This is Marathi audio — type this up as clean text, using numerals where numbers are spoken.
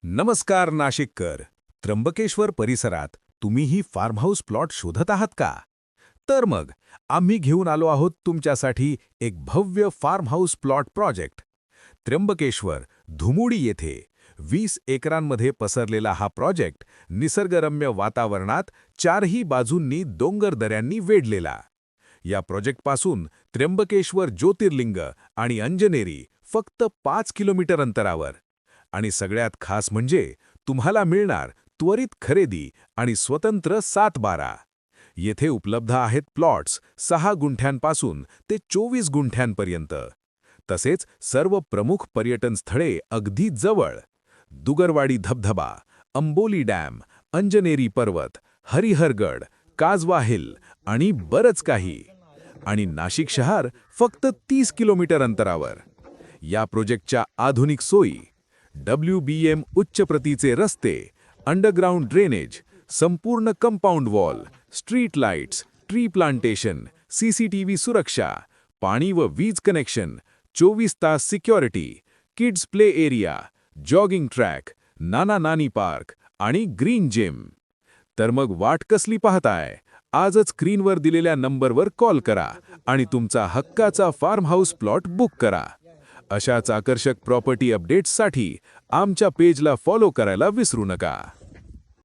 नमस्कार नाशिककर. त्र्यंबकेश्वर परिसरात तुम्हीही फार्म हाऊस प्लॉट शोधत आहात का? तर मग आम्ही घेऊन आलो आहोत तुमच्यासाठी एक भव्य farm house plot project. Trimbakeshwar Dhumudi येथे 20 एकरांमध्ये पसरलेला हा प्रोजेक्ट निसर्गरम्य वातावरणात चारही बाजूंनी डोंगरदऱ्यांनी वेढलेला. या प्रोजेक्टपासून त्र्यंबकेश्वर ज्योतिर्लिंग आणि अंजनेरी फक्त 5 किलोमीटर अंतरावर. आणि सगळ्यात खास म्हणजे तुम्हाला मिळणार त्वरित खरेदी आणि स्वतंत्र 7/12. येथे उपलब्ध आहेत प्लॉट्स 6 गुंठ्यांपासून ते 24 गुंठ्यांपर्यंत. तसेच सर्व प्रमुख पर्यटन स्थळे अगदी जवळ. दुगरवाडी धबधबा, अंबोली डॅम, अंजनेरी पर्वत, हरिहरगड, काजवा हिल आणि बरंच काही. आणि नाशिक शहर फक्त 30 किलोमीटर अंतरावर. या प्रोजेक्टच्या आधुनिक सोयी, WBM उच्च प्रतीचे रस्ते, अंडरग्राउंड ड्रेनेज, संपूर्ण compound wall, street lights, tree plantation, CCTV सुरक्षा, पाणी व वीज कनेक्शन, 24 तास security, kids play area, jogging track, नाना-नानी पार्क आणि ग्रीन जिम. तर मग वाट कसली पाहताय? आजच स्क्रीनवर दिलेल्या नंबरवर कॉल करा आणि तुमचा हक्काचा फार्म हाऊस प्लॉट बुक करा. अशाच आकर्षक प्रॉपर्टी अपडेट्ससाठी आमच्या पेजला फॉलो करायला विसरू नका.